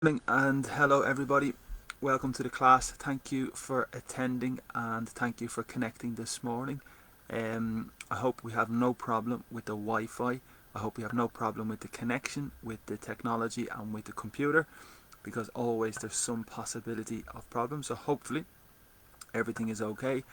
Morning and hello everybody. Welcome to the class. Thank you for attending and thank you for connecting this morning. I hope we have no problem with the Wi-Fi. I hope we have no problem with the connection, with the technology and with the computer, because always there's some possibility of problems. So hopefully everything is okay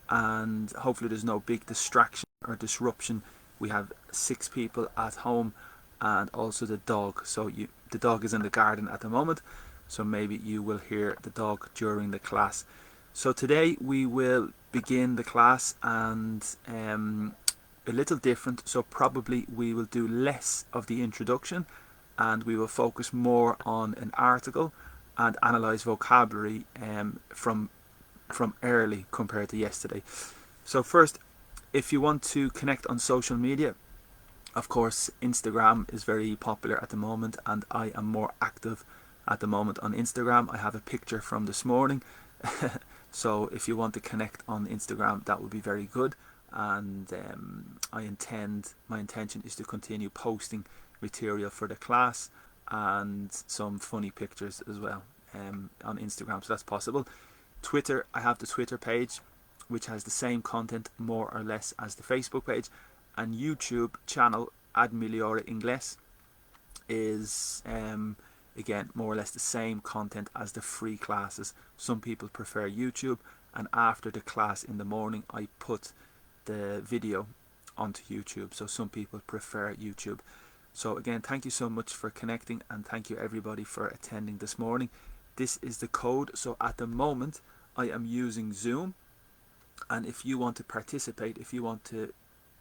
and hopefully there's no big distraction or disruption. We have 6 people at home and also the dog. So the dog is in the garden at the moment, so maybe you will hear the dog during the class. So today we will begin the class and a little different. So probably we will do less of the introduction and we will focus more on an article and analyze vocabulary from early compared to yesterday. So first, if you want to connect on social media, of course, Instagram is very popular at the moment and I am more active at the moment on Instagram. I have a picture from this morning. So if you want to connect on Instagram, that would be very good. And my intention is to continue posting material for the class and some funny pictures as well on Instagram, so that's possible. Twitter, I have the Twitter page, which has the same content more or less as the Facebook page. And YouTube channel Ad Migliore Inglés is again more or less the same content as the free classes. Some people prefer YouTube, and after the class in the morning I put the video onto YouTube, so some people prefer YouTube. So again, thank you so much for connecting and thank you everybody for attending this morning. This is the code. So at the moment I am using Zoom, and if you want to participate, if you want to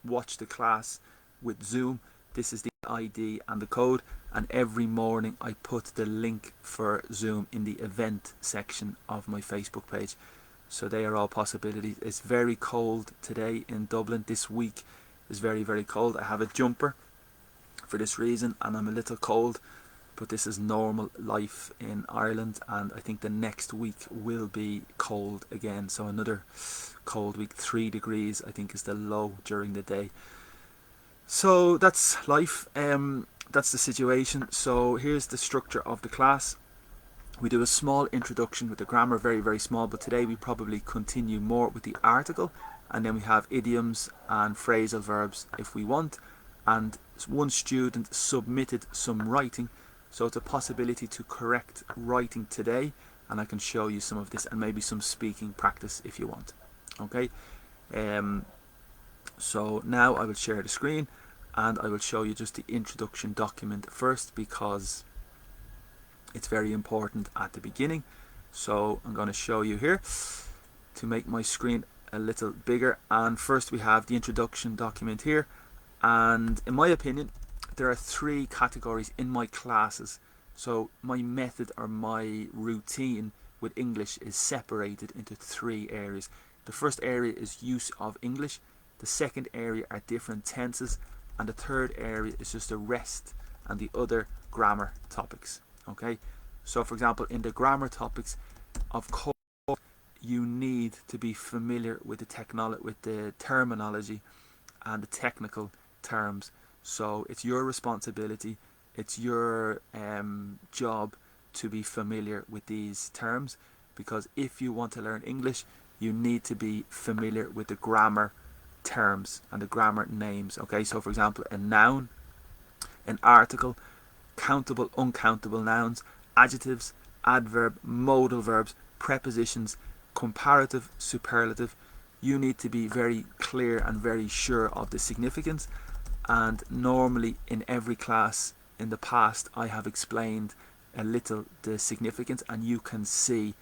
watch the class with Zoom, this is the ID and the code, and every morning I put the link for Zoom in the event section of my Facebook page. So they are all possibilities. It's very cold today in Dublin. This week is very, very cold. I have a jumper for this reason and I'm a little cold, but this is normal life in Ireland, and I think the next week will be cold again. So another cold week. 3 degrees I think is the low during the day. So that's life. That's the situation. So here's the structure of the class. We do a small introduction with the grammar, very, very small, but today we probably continue more with the article, and then we have idioms and phrasal verbs if we want. And one student submitted some writing, so it's a possibility to correct writing today, and I can show you some of this and maybe some speaking practice if you want. Okay, so now I will share the screen and I will show you just the introduction document first, because it's very important at the beginning. So I'm going to show you here to make my screen a little bigger, and first we have the introduction document here. And in my opinion, there are 3 categories in my classes. So my method or my routine with English is separated into 3 areas. The first area is use of English, the second area are different tenses, and the third area is just the rest and the other grammar topics. Okay, so for example, in the grammar topics, of course you need to be familiar with the terminology and the technical terms. So it's your responsibility, it's your job to be familiar with these terms, because if you want to learn English, you need to be familiar with the grammar terms and the grammar names. Okay, so for example, a noun, an article, countable, uncountable nouns, adjectives, adverb, modal verbs, prepositions, comparative, superlative. You need to be very clear and very sure of the significance. And normally in every class in the past I have explained a little the significance, and you can see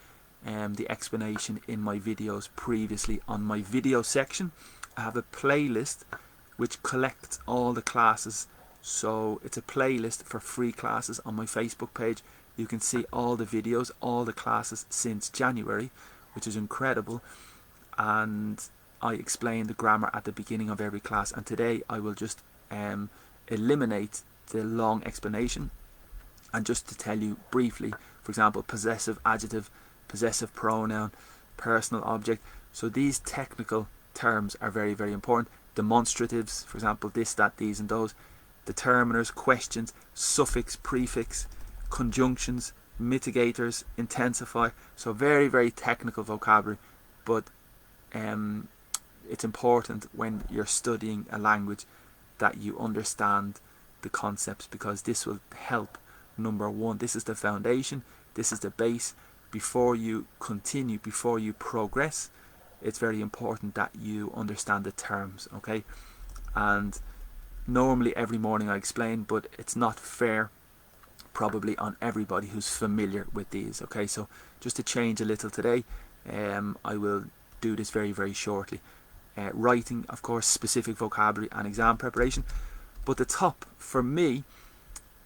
the explanation in my videos previously. On my video section I have a playlist which collects all the classes. So it's a playlist for free classes on my Facebook page. You can see all the videos, all the classes since January, which is incredible. And I explain the grammar at the beginning of every class, and today I will just eliminate the long explanation and just to tell you briefly, for example, possessive adjective, possessive pronoun, personal object. So these technical terms are very, very important. Demonstratives, for example, this, that, these and those. Determiners, questions, suffix, prefix, conjunctions, mitigators, intensify. So very, very technical vocabulary, but it's important when you're studying a language that you understand the concepts, because this will help. Number one, this is the foundation, this is the base. Before you continue, before you progress, it's very important that you understand the terms, okay? And normally every morning I explain, but it's not fair probably on everybody who's familiar with these, okay? So just to change a little today, I will do this very, very shortly. Writing, of course, specific vocabulary and exam preparation. But the top, for me,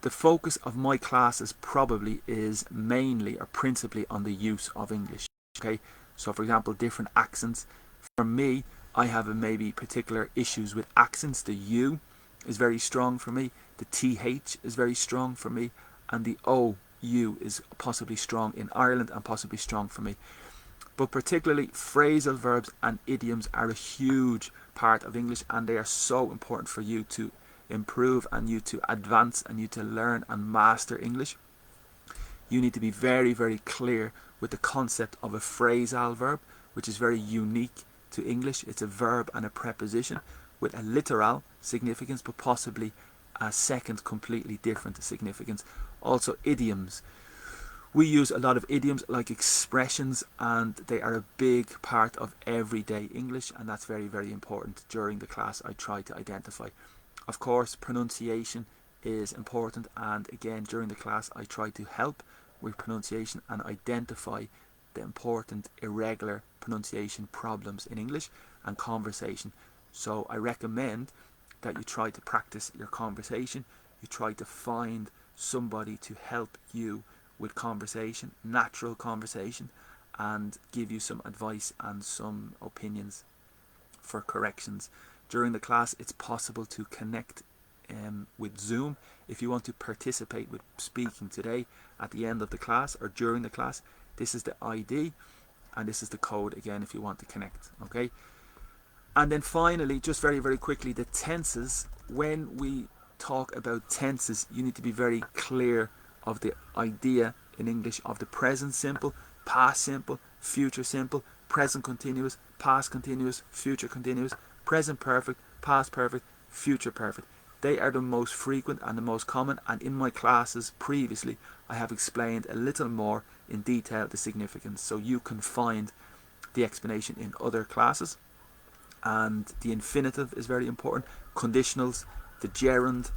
the focus of my classes probably is mainly or principally on the use of English, okay? So for example, different accents. For me, I have maybe particular issues with accents. The U is very strong for me, the TH is very strong for me, and the OU is possibly strong in Ireland and possibly strong for me. But particularly phrasal verbs and idioms are a huge part of English, and they are so important for you to improve and you to advance and you to learn and master English. You need to be very, very clear with the concept of a phrasal verb, which is very unique to English. It's a verb and a preposition with a literal significance, but possibly a second completely different significance. Also idioms. We use a lot of idioms like expressions, and they are a big part of everyday English, and that's very, very important. During the class I try to identify. Of course, pronunciation is important, and again during the class I try to help with pronunciation and identify the important irregular pronunciation problems in English and conversation. So I recommend that you try to practice your conversation. You try to find somebody to help you with conversation, natural conversation, and give you some advice and some opinions for corrections. During the class it's possible to connect with Zoom. If you want to participate with speaking today at the end of the class or during the class, this is the ID and this is the code again if you want to connect, okay? And then finally, just very, very quickly, the tenses. When we talk about tenses, you need to be very clear of the idea in English of the present simple, past simple, future simple, present continuous, past continuous, future continuous, present perfect, past perfect, future perfect. They are the most frequent and the most common, and in my classes previously I have explained a little more in detail the significance, so you can find the explanation in other classes. And the infinitive is very important, conditionals, the gerund,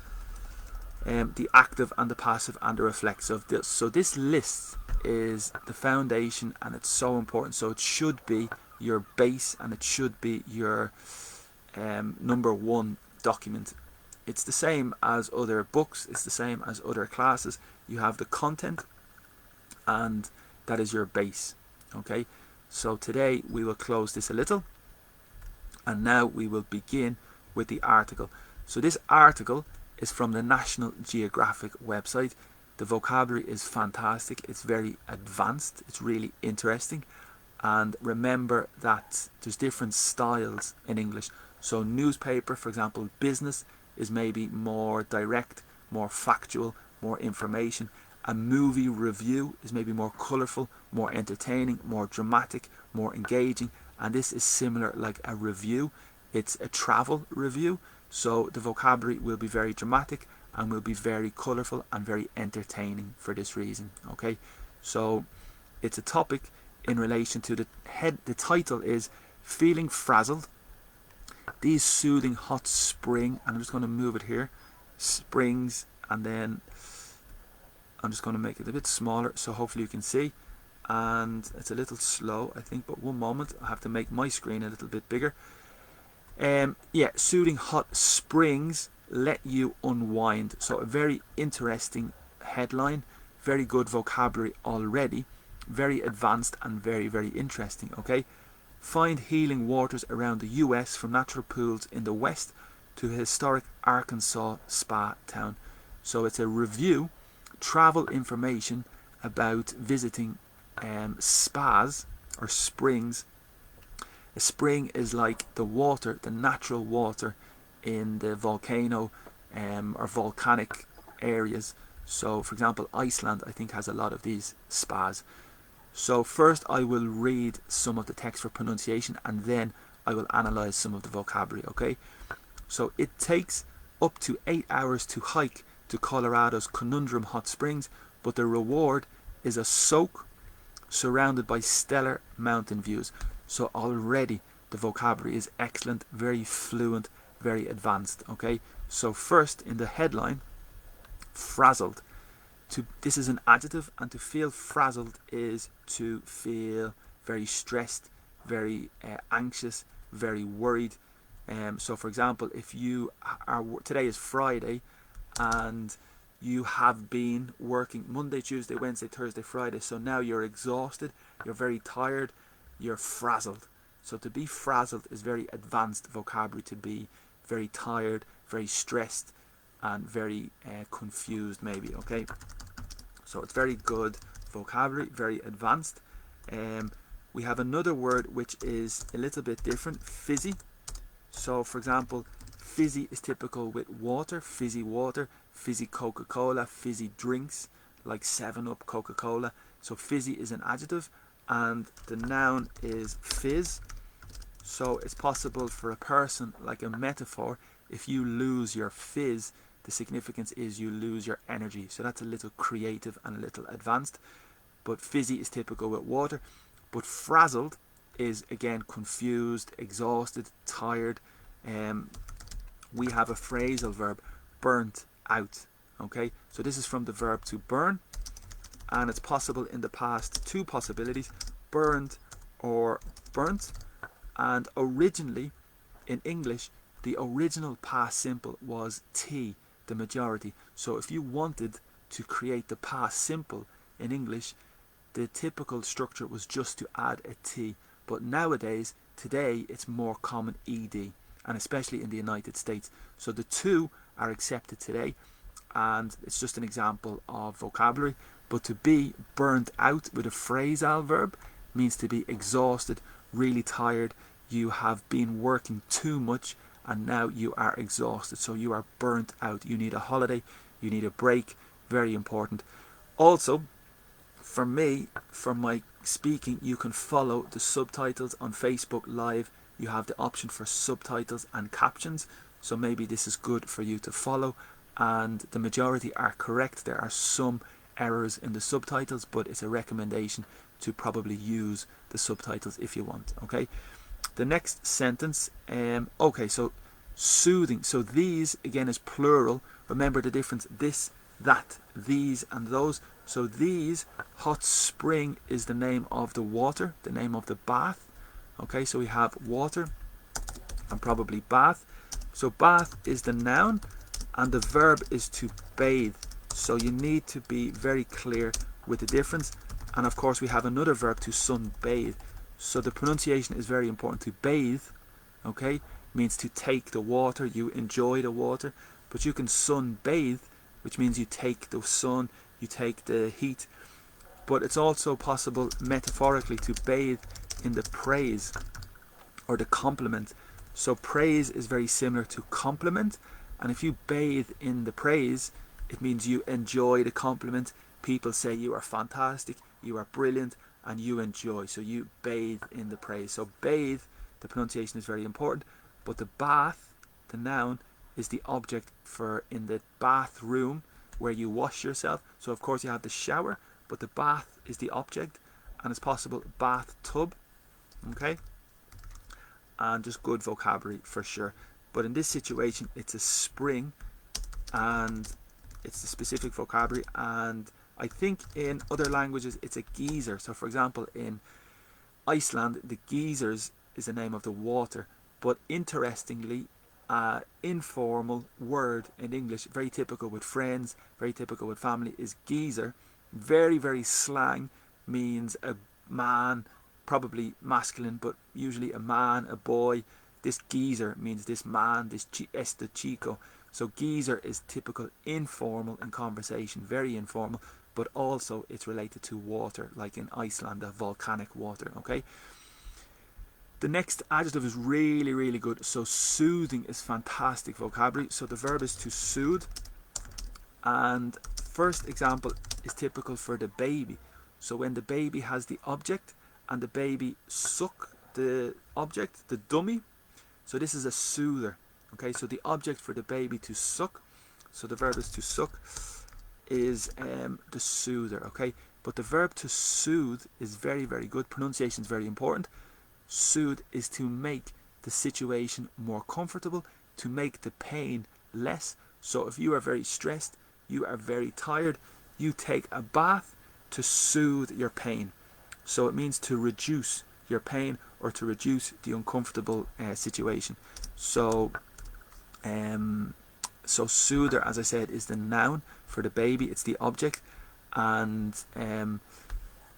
the active and the passive and the reflexive. So this list is the foundation, and it's so important. So it should be your base, and it should be your number one document. It's the same as other books, it's the same as other classes. You have the content, and that is your base, okay? So today we will close this a little, and now we will begin with the article. So this article is from the National Geographic website. The vocabulary is fantastic, it's very advanced, it's really interesting. And remember that there's different styles in English. So newspaper, for example, business, is maybe more direct, more factual, more information. A movie review is maybe more colourful, more entertaining, more dramatic, more engaging. And this is similar like a review. It's a travel review. So the vocabulary will be very dramatic and will be very colourful and very entertaining for this reason. Okay, so it's a topic in relation to the head. The title is Feeling Frazzled. These soothing hot spring, and I'm just going to move it here, springs, and then I'm just going to make it a bit smaller so hopefully you can see. And it's a little slow I think, but one moment, I have to make my screen a little bit bigger. Yeah, soothing hot springs let you unwind. So a very interesting headline, very good vocabulary already, very advanced and very, very interesting. Okay, find healing waters around the US, from natural pools in the west to a historic Arkansas spa town. So it's a review, travel information about visiting spas or springs. A spring is like the water, the natural water in the volcano or volcanic areas. So for example, Iceland I think has a lot of these spas. So first I will read some of the text for pronunciation, and then I will analyze some of the vocabulary, okay? So it takes up to 8 hours to hike to Colorado's Conundrum Hot Springs, but the reward is a soak surrounded by stellar mountain views. So already the vocabulary is excellent, very fluent, very advanced, okay? So first in the headline, frazzled. This is an adjective, and to feel frazzled is to feel very stressed, very anxious, very worried. So for example, if you are, today is Friday and you have been working Monday, Tuesday, Wednesday, Thursday, Friday, so now you're exhausted, you're very tired, you're frazzled. So to be frazzled is very advanced vocabulary, to be very tired, very stressed, and very confused maybe, okay? So it's very good vocabulary, very advanced. We have another word which is a little bit different, fizzy. So for example, fizzy is typical with water, fizzy water, fizzy Coca-Cola, fizzy drinks like 7-Up, Coca-Cola. So fizzy is an adjective, and the noun is fizz. So it's possible for a person, like a metaphor, if you lose your fizz, the significance is you lose your energy. So that's a little creative and a little advanced. But fizzy is typical with water. But frazzled is again confused, exhausted, tired. We have a phrasal verb, burnt out. Okay, so this is from the verb to burn, and it's possible in the past, two possibilities, burned or burnt. And originally in English, the original past simple was T, the majority. So if you wanted to create the past simple in English, the typical structure was just to add a T. But nowadays, today, it's more common ED, and especially in the United States. So the two are accepted today, and it's just an example of vocabulary. But to be burnt out with a phrasal verb means to be exhausted, really tired. You have been working too much and now you are exhausted. So you are burnt out. You need a holiday, you need a break. Very important. Also, for me, for my speaking, you can follow the subtitles on Facebook Live. You have the option for subtitles and captions. So maybe this is good for you to follow. And the majority are correct. There are some errors in the subtitles, but it's a recommendation to probably use the subtitles if you want. Okay. The next sentence, okay, so soothing. So these again is plural. Remember the difference, this, that, these and those. So these, hot spring is the name of the water, the name of the bath. Okay, so we have water and probably bath. So bath is the noun and the verb is to bathe. So you need to be very clear with the difference. And of course we have another verb, to sunbathe. So the pronunciation is very important. To bathe, okay, means to take the water, you enjoy the water. But you can sunbathe, which means you take the sun, you take the heat. But it's also possible metaphorically to bathe in the praise or the compliment. So praise is very similar to compliment, and if you bathe in the praise, it means you enjoy the compliment. People say you are fantastic, you are brilliant, and you enjoy. So you bathe in the praise. So bathe, the pronunciation is very important. But the bath, the noun, is the object for in the bathroom where you wash yourself. So of course you have the shower, but the bath is the object, and it's possible bathtub. Okay, and just good vocabulary for sure. But in this situation, it's a spring, and it's the specific vocabulary. And I think in other languages it's a geyser. So for example, in Iceland, the geysers is the name of the water. But interestingly, informal word in English, very typical with friends, very typical with family, is geyser. Very, very slang, means a man, probably masculine, but usually a man, a boy. This geyser means this man, this este chico. So geyser is typical informal in conversation, very informal, but also it's related to water, like in Iceland, the volcanic water, okay? The next adjective is really, really good. So soothing is fantastic vocabulary. So the verb is to soothe, and first example is typical for the baby. So when the baby has the object and the baby suck the object, the dummy, so this is a soother. Okay, so the object for the baby to suck, so the verb is to suck, is the soother. Okay, but the verb to soothe is very, very good. Pronunciation is very important. Soothe is to make the situation more comfortable, to make the pain less. So if you are very stressed, you are very tired, you take a bath to soothe your pain. So it means to reduce your pain or to reduce the uncomfortable situation. So soother, as I said, is the noun for the baby. It's the object, and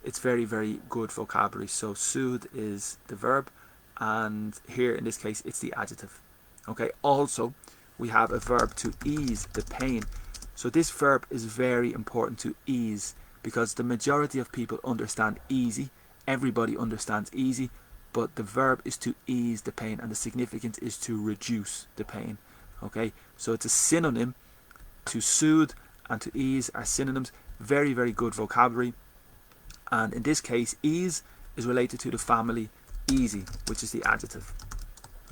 it's very, very good vocabulary. So soothe is the verb, and here in this case it's the adjective. Okay, also we have a verb to ease the pain. So this verb is very important, to ease, because the majority of people understand easy. Everybody understands easy, but the verb is to ease the pain, and the significance is to reduce the pain. Okay, so it's a synonym. To soothe and to ease are synonyms. Very, very good vocabulary. And in this case, ease is related to the family easy, which is the adjective.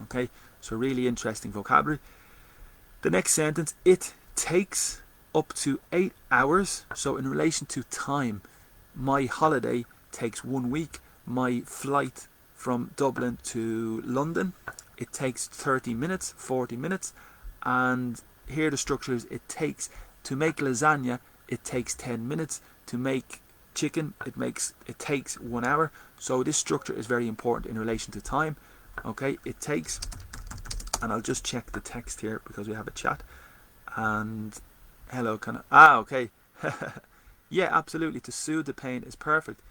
Okay, so really interesting vocabulary. The next sentence, it takes up to 8 hours. So in relation to time, my holiday takes 1 week. My flight from Dublin to London, it takes 30 minutes, 40 minutes. And here the structure is, it takes, to make lasagna, it takes 10 minutes. To make chicken, it takes 1 hour. So this structure is very important in relation to time. Okay, it takes, and I'll just check the text here because we have a chat. And hello, okay. Yeah, absolutely. To soothe the pain is perfect.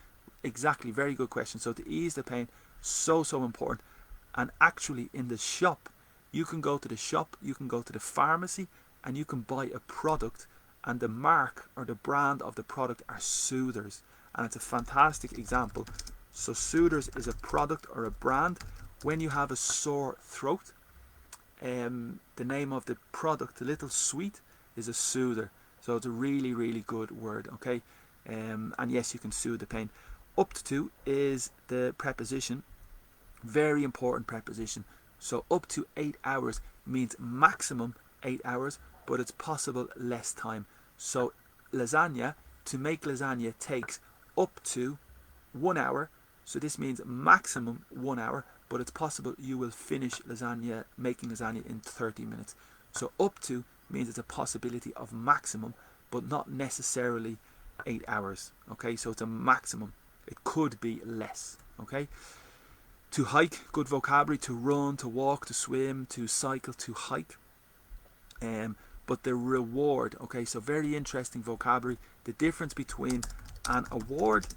Exactly, very good question. So to ease the pain, so important. And actually in the shop, you can go to the shop, you can go to the pharmacy, and you can buy a product, and the mark or the brand of the product are soothers, and it's a fantastic example. So soothers is a product or a brand. When you have a sore throat, the name of the product, the little sweet, is a soother. So it's a really, really good word. Okay, and yes, you can soothe the pain. Up to is the preposition, very important preposition. So up to 8 hours means maximum 8 hours, but it's possible less time. So lasagna, to make lasagna takes up to 1 hour. So this means maximum 1 hour, but it's possible you will finish lasagna, making lasagna, in 30 minutes. So up to means it's a possibility of maximum, but not necessarily 8 hours. Okay, so it's a maximum. It could be less. Okay. To hike, good vocabulary. To run, to walk, to swim, to cycle, to hike. But the reward, okay, so very interesting vocabulary. The difference between an award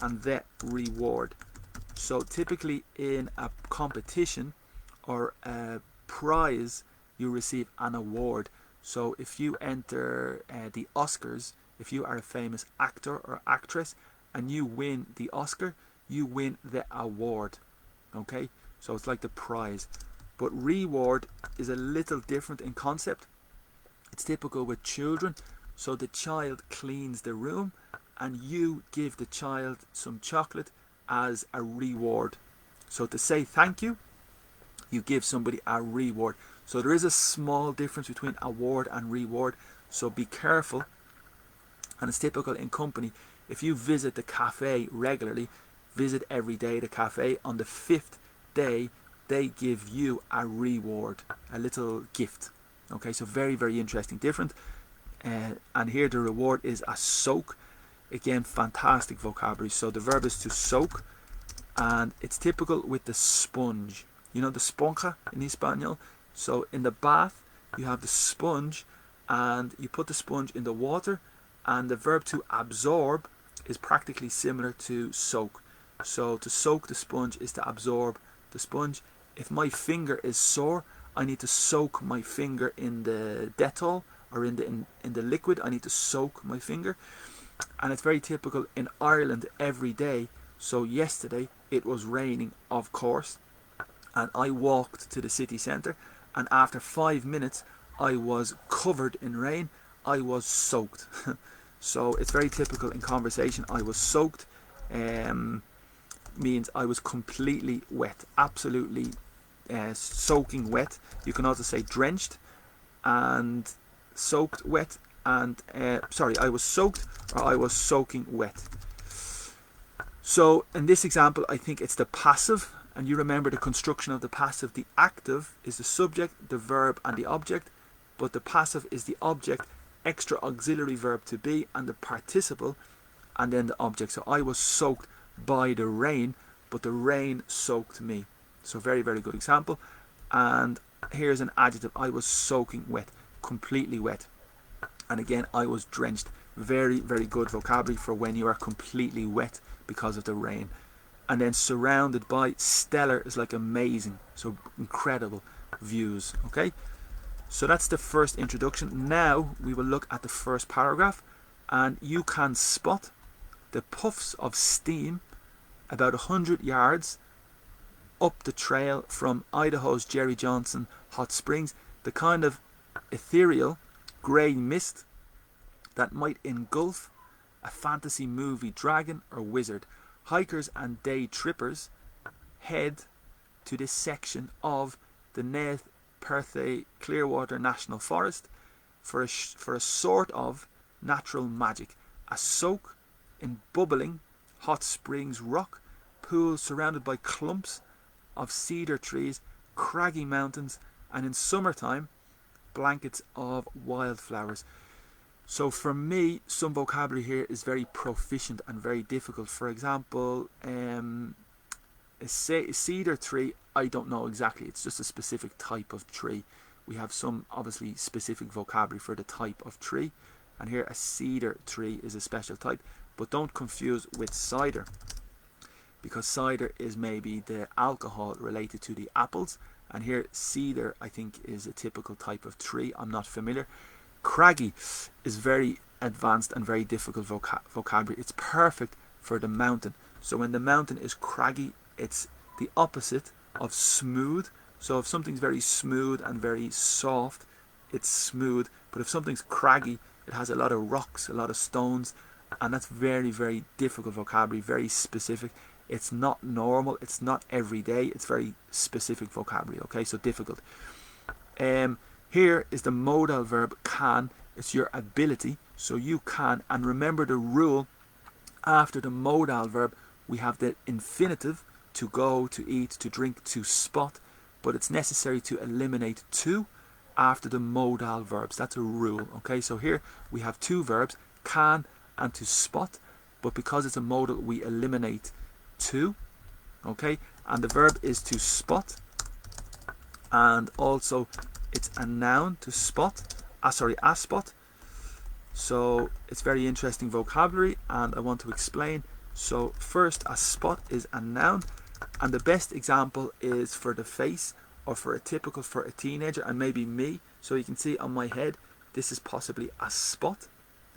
and the reward. So typically in a competition or a prize, you receive an award. So if you enter the Oscars, if you are a famous actor or actress and you win the Oscar, you win the award. Okay, so it's like the prize. But reward is a little different in concept. It's typical with children. So the child cleans the room and you give the child some chocolate as a reward. So to say thank you, you give somebody a reward. So there is a small difference between award and reward. So be careful. And it's typical in company. If you visit the cafe regularly, visit every day the cafe, on the 5th day they give you a reward, a little gift. Okay, so very, very interesting, different. And here the reward is a soak. Again, fantastic vocabulary. So the verb is to soak, and it's typical with the sponge. You know the esponja in Espanol. So in the bath you have the sponge, and you put the sponge in the water, and the verb to absorb is practically similar to soak. So to soak the sponge is to absorb the sponge. If my finger is sore, I need to soak my finger in the Dettol or in the liquid. I need to soak my finger. And it's very typical in Ireland every day. So yesterday it was raining, of course, and I walked to the city centre, and after 5 minutes I was covered in rain. I was soaked. So it's very typical in conversation. I was soaked means I was completely wet, absolutely soaking wet. You can also say drenched and soaked wet, and I was soaked or I was soaking wet. So in this example, I think it's the passive, and you remember the construction of the passive. The active is the subject, the verb and the object, but the passive is the object, extra auxiliary verb to be, and the participle, and then the object. So I was soaked by the rain, but the rain soaked me. So very, very good example. And here's an adjective. I was soaking wet, completely wet. And again, I was drenched. Very, very good vocabulary for when you are completely wet because of the rain. And then surrounded by, stellar is like amazing, so incredible views. Okay, so that's the first introduction. Now we will look at the first paragraph, and you can spot the puffs of steam about 100 yards up the trail from Idaho's Jerry Johnson Hot Springs, the kind of ethereal grey mist that might engulf a fantasy movie dragon or wizard. Hikers and day trippers head to this section of the Nez Perce Clearwater National Forest for a sort of natural magic, a soak in bubbling hot springs rock pools surrounded by clumps of cedar trees, craggy mountains, and in summertime blankets of wildflowers. So for me, some vocabulary here is very proficient and very difficult. For example, a cedar tree, I don't know exactly. It's just a specific type of tree. We have some obviously specific vocabulary for the type of tree. And here a cedar tree is a special type. But don't confuse with cider, because cider is maybe the alcohol related to the apples. And here cedar, I think, is a typical type of tree. I'm not familiar. Craggy is very advanced and very difficult vocabulary. It's perfect for the mountain. So when the mountain is craggy, it's the opposite of smooth. So if something's very smooth and very soft, it's smooth. But if something's craggy, it has a lot of rocks, a lot of stones, and that's very, very difficult vocabulary, very specific. It's not normal, it's not everyday, it's very specific vocabulary, okay? So difficult. Here is the modal verb can. It's your ability, so you can. And remember the rule, after the modal verb we have the infinitive, to go, to eat, to drink, to spot, but it's necessary to eliminate to after the modal verbs. That's a rule, okay? So here we have two verbs, can and to spot, but because it's a modal we eliminate to, okay? And the verb is to spot, and also it's a noun, to spot, a spot. So it's very interesting vocabulary, and I want to explain. So first, a spot is a noun, and the best example is for the face, or for a teenager, and maybe me. So you can see on my head, this is possibly a spot,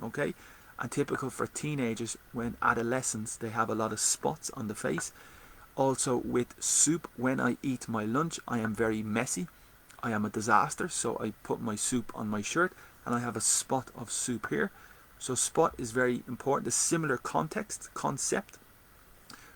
okay? And typical for teenagers, when adolescents, they have a lot of spots on the face. Also with soup, when I eat my lunch, I am very messy. I am a disaster, so I put my soup on my shirt and I have a spot of soup here. So spot is very important. A similar concept,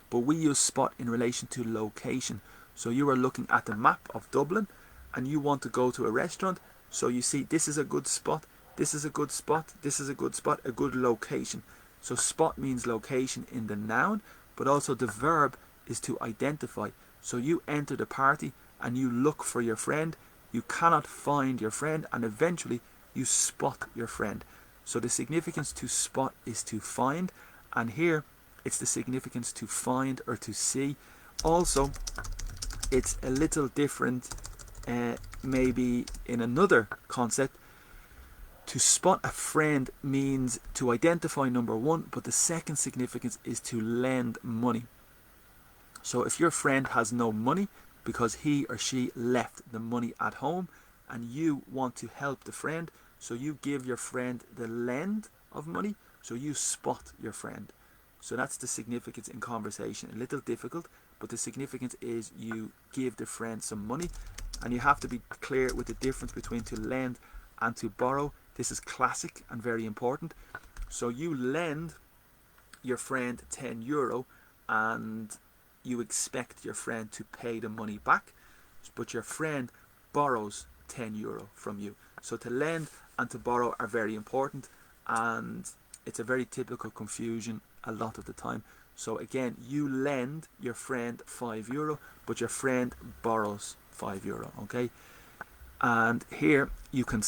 but we use spot in relation to location. So you are looking at the map of Dublin and you want to go to a restaurant, so you see this is a good spot, this is a good spot, this is a good spot, a good location. So spot means location in the noun, but also the verb is to identify. So you enter the party and you look for your friend, you cannot find your friend, and eventually you spot your friend. So the significance to spot is to find, and here it's the significance to find or to see. Also, it's a little different maybe in another concept. To spot a friend means to identify, number one, but the second significance is to lend money. So if your friend has no money because he or she left the money at home and you want to help the friend, so you give your friend the lend of money, so you spot your friend. So that's the significance in conversation. A little difficult, but the significance is you give the friend some money, and you have to be clear with the difference between to lend and to borrow. This is classic and very important. So you lend your friend €10 and you expect your friend to pay the money back, but your friend borrows €10 from you. So to lend and to borrow are very important, and it's a very typical confusion a lot of the time. So again, you lend your friend €5, but your friend borrows €5, okay? And here you can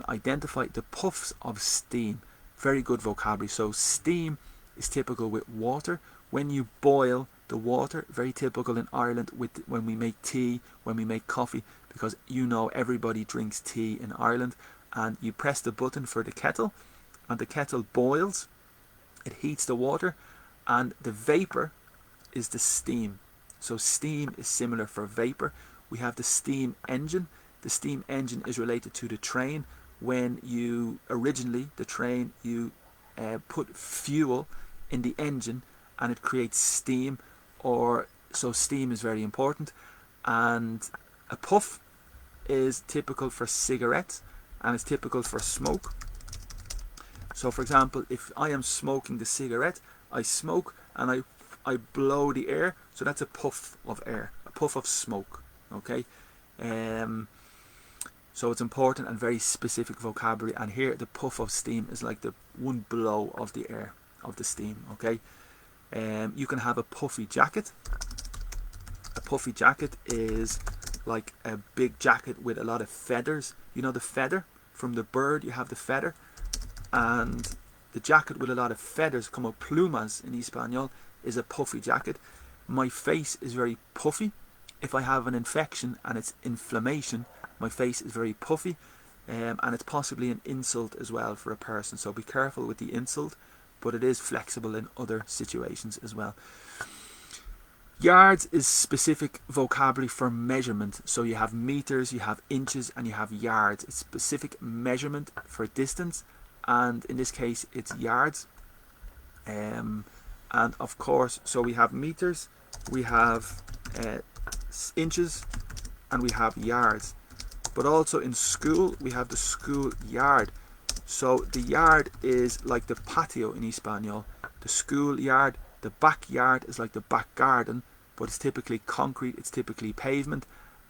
identify the puffs of steam. Very good vocabulary. So steam is typical with water. When you boil the water, very typical in Ireland when we make tea, when we make coffee, because you know everybody drinks tea in Ireland, and you press the button for the kettle and the kettle boils, it heats the water, and the vapor is the steam. So steam is similar for vapor. We have the steam engine. The steam engine is related to the train. When you originally, the train, you put fuel in the engine and it creates steam, so steam is very important. And a puff is typical for cigarettes and it's typical for smoke. So for example, if I am smoking the cigarette, I smoke and I blow the air, so that's a puff of air, a puff of smoke, okay? So it's important and very specific vocabulary, and here the puff of steam is like the one blow of the air, of the steam, okay? You can have a puffy jacket. A puffy jacket is like a big jacket with a lot of feathers. You know the feather from the bird, you have the feather, and the jacket with a lot of feathers, como plumas in Espanol, is a puffy jacket. My face is very puffy. If I have an infection and it's inflammation, my face is very puffy, and it's possibly an insult as well for a person, so be careful with the insult, but it is flexible in other situations as well. Yards is specific vocabulary for measurement. So you have meters, you have inches, and you have yards. It's specific measurement for distance, and in this case it's yards. And of course, so we have meters, we have inches, and we have yards. But also in school we have the school yard. So the yard is like the patio in Espanol. The school yard, the backyard is like the back garden, but it's typically concrete, it's typically pavement,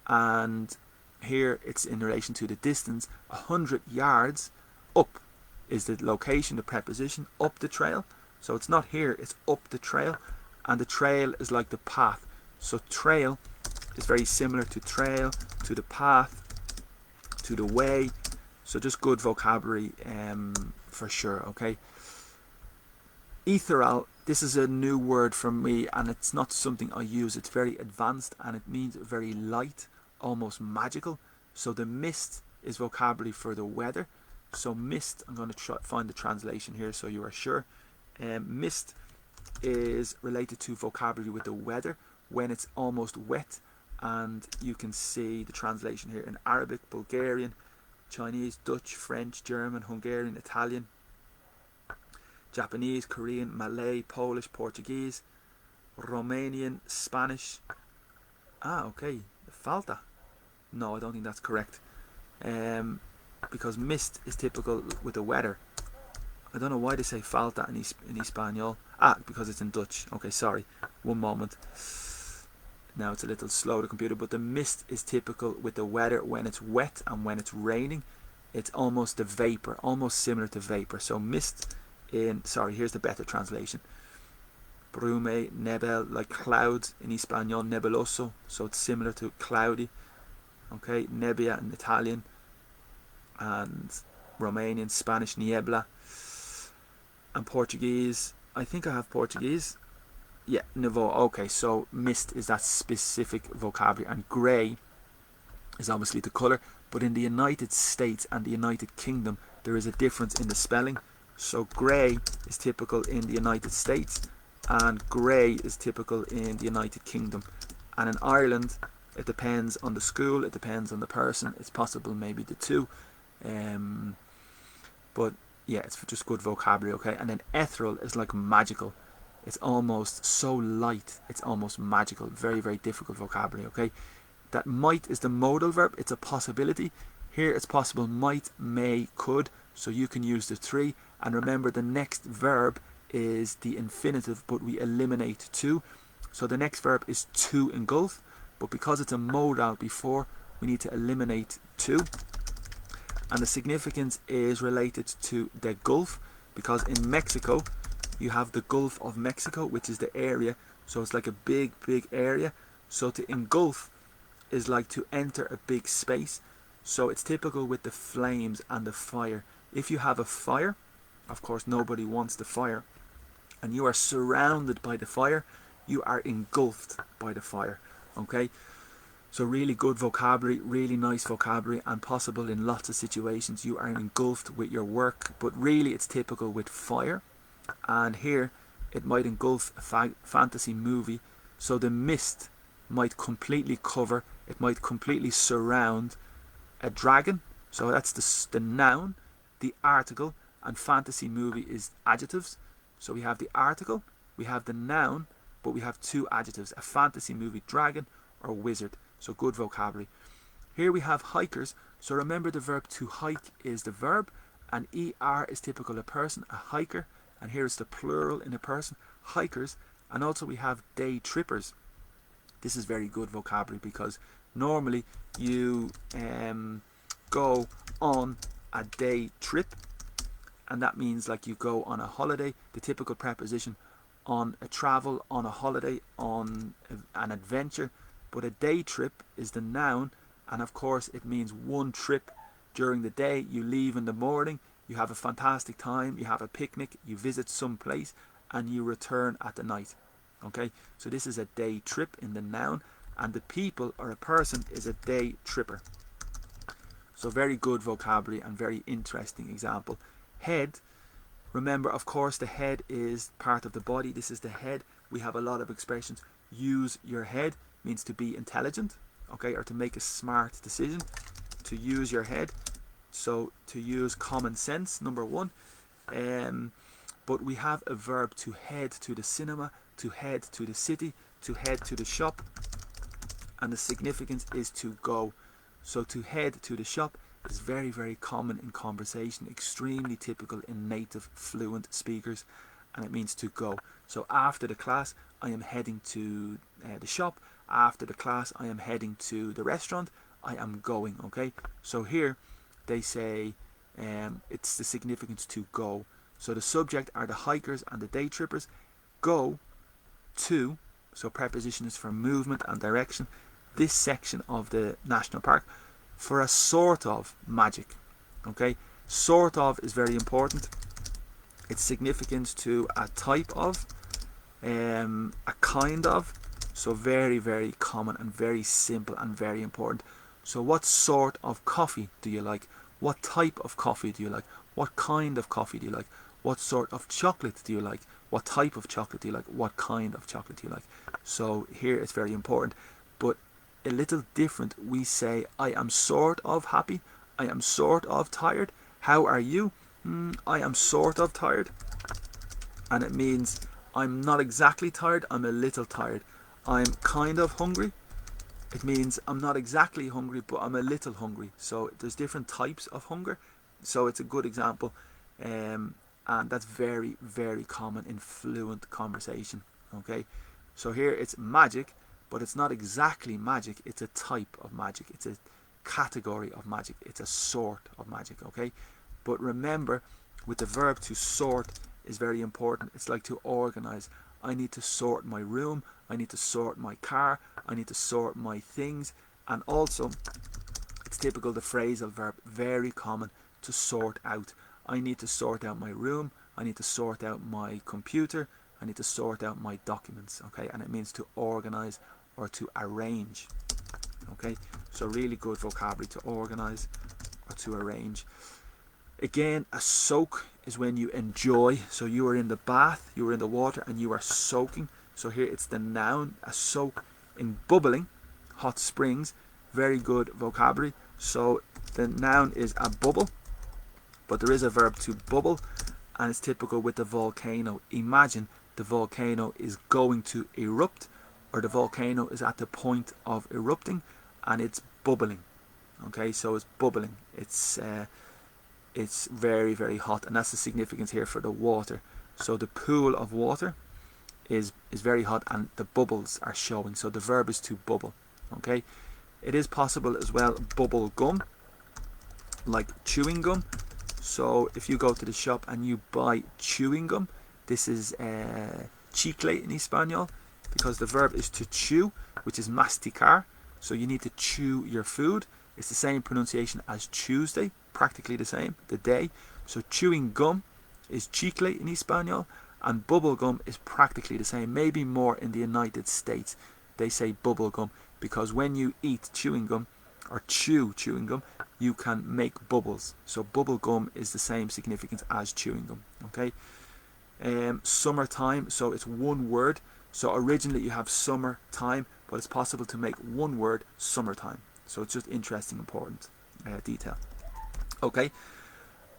and here it's in relation to the distance. 100 yards up is the location, the preposition, up the trail. So it's not here, it's up the trail, and the trail is like the path. So trail is very similar to trail, to the path, to the way. So just good vocabulary for sure, okay? Ethereal, this is a new word for me, and it's not something I use. It's very advanced and it means very light, almost magical. So the mist is vocabulary for the weather. So mist, I'm going to try find the translation here so you are sure. Mist is related to vocabulary with the weather when it's almost wet, and you can see the translation here in Arabic, Bulgarian, Chinese, Dutch, French, German, Hungarian, Italian, Japanese, Korean, Malay, Polish, Portuguese, Romanian, Spanish. Okay, falta. No, I don't think that's correct. Because mist is typical with the weather. I don't know why they say falta in Espanol. Because it's in Dutch. Okay, sorry. One moment. Now it's a little slow, the computer, but the mist is typical with the weather when it's wet and when it's raining. It's almost the vapor, almost similar to vapor. So mist here's the better translation. Brume, nebel, like clouds in Espanol, nebuloso, so it's similar to cloudy. Okay, nebbia in Italian, and Romanian, Spanish, niebla, and Portuguese. I think I have Portuguese. Yeah, nevo. Okay, so mist is that specific vocabulary, and grey is obviously the colour, but in the United States and the United Kingdom there is a difference in the spelling. So grey is typical in the United States and grey is typical in the United Kingdom. And in Ireland it depends on the school, it depends on the person, it's possible maybe the two. But yeah, it's just good vocabulary, okay? And then ethereal is like magical. It's almost so light, it's almost magical. Very, very difficult vocabulary, okay? That might is the modal verb, it's a possibility. Here it's possible might, may, could. so you can use the 3. And remember, the next verb is the infinitive, but we eliminate to. So the next verb is to engulf, but because it's a modal before, we need to eliminate to. And the significance is related to the Gulf, because in Mexico you have the Gulf of Mexico, which is the area, so it's like a big area. So to engulf is like to enter a big space. So it's typical with the flames and the fire. If you have a fire, of course nobody wants the fire, and you are surrounded by the fire, you are engulfed by the fire. Okay, so really good vocabulary, really nice vocabulary, and possible in lots of situations. You are engulfed with your work, but really it's typical with fire. And here it might engulf a fantasy movie, so the mist might completely cover, it might completely surround a dragon. So that's the noun, the article, and fantasy movie is adjectives. So we have the article, we have the noun, but we have 2 adjectives, a fantasy movie, dragon or wizard. So good vocabulary. Here we have hikers. So remember, the verb to hike is the verb, and er is typical a person, a hiker, and here is the plural in a person, hikers. And also we have day trippers. This is very good vocabulary, because normally you go on a day trip, and that means like you go on a holiday. The typical preposition on a travel, on a holiday, on an adventure. But a day trip is the noun, and of course it means one trip during the day. You leave in the morning, you have a fantastic time, you have a picnic, you visit some place, and you return at the night. Okay, so this is a day trip in the noun, and the people or a person is a day tripper. So very good vocabulary and very interesting example. Head, remember, of course the head is part of the body. This is the head. We have a lot of expressions. Use your head means to be intelligent, okay, or to make a smart decision. To use your head, so to use common sense, number 1. But we have a verb to head to the cinema, to head to the city, to head to the shop, and the significance is to go. So to head to the shop is very common in conversation, extremely typical in native fluent speakers, and it means to go. So after the class I am heading to the shop, after the class I am heading to the restaurant, I am going. Okay, so here they say it's the significance to go. So the subject are the hikers and the day trippers. Go to, so preposition is for movement and direction, this section of the national park for a sort of magic. Okay, sort of is very important. It's significance to a type of, a kind of. So very common and very simple and very important. So what sort of coffee do you like? What type of coffee do you like? What kind of coffee do you like? What sort of chocolate do you like? What type of chocolate do you like? What kind of chocolate do you like? So here it's very important, but a little different. We say I am sort of happy, I am sort of tired. How are you? I am sort of tired. And it means I'm not exactly tired, I'm a little tired. I'm kind of hungry. It means I'm not exactly hungry, but I'm a little hungry. So there's different types of hunger. So it's a good example, and that's very common in fluent conversation. Okay, so here it's magic, but it's not exactly magic. It's a type of magic. It's a category of magic. It's a sort of magic. Okay, but remember, with the verb to sort is very important. It's like to organize. I need to sort my room, I need to sort my car, I need to sort my things. And also it's typical, the phrasal verb, very common, to sort out. I need to sort out my room, I need to sort out my computer, I need to sort out my documents. Okay, and it means to organize or to arrange. Okay, so really good vocabulary, to organize or to arrange. Again, a soak is when you enjoy. So you are in the bath, you are in the water, and you are soaking. So here it's the noun, a soak. In bubbling, hot springs, very good vocabulary. So the noun is a bubble, but there is a verb to bubble, and it's typical with the volcano. Imagine the volcano is going to erupt, or the volcano is at the point of erupting, and it's bubbling. Okay, so it's bubbling. it's very, very hot, and that's the significance here for the water. So the pool of water is very hot, and the bubbles are showing. So the verb is to bubble. Okay, it is possible as well, bubble gum, like chewing gum. So if you go to the shop and you buy chewing gum, this is chicle in Espanol, because the verb is to chew, which is masticar. So you need to chew your food. It's the same pronunciation as Tuesday, practically the same, the day. So chewing gum is chicle in Espanol, and bubble gum is practically the same, maybe more in the United States. They say bubble gum because when you eat chewing gum or chew chewing gum, you can make bubbles. So bubble gum is the same significance as chewing gum. Okay. Summertime, so it's one word. So originally you have summertime, but it's possible to make one word summertime. So it's just interesting, important detail. Okay.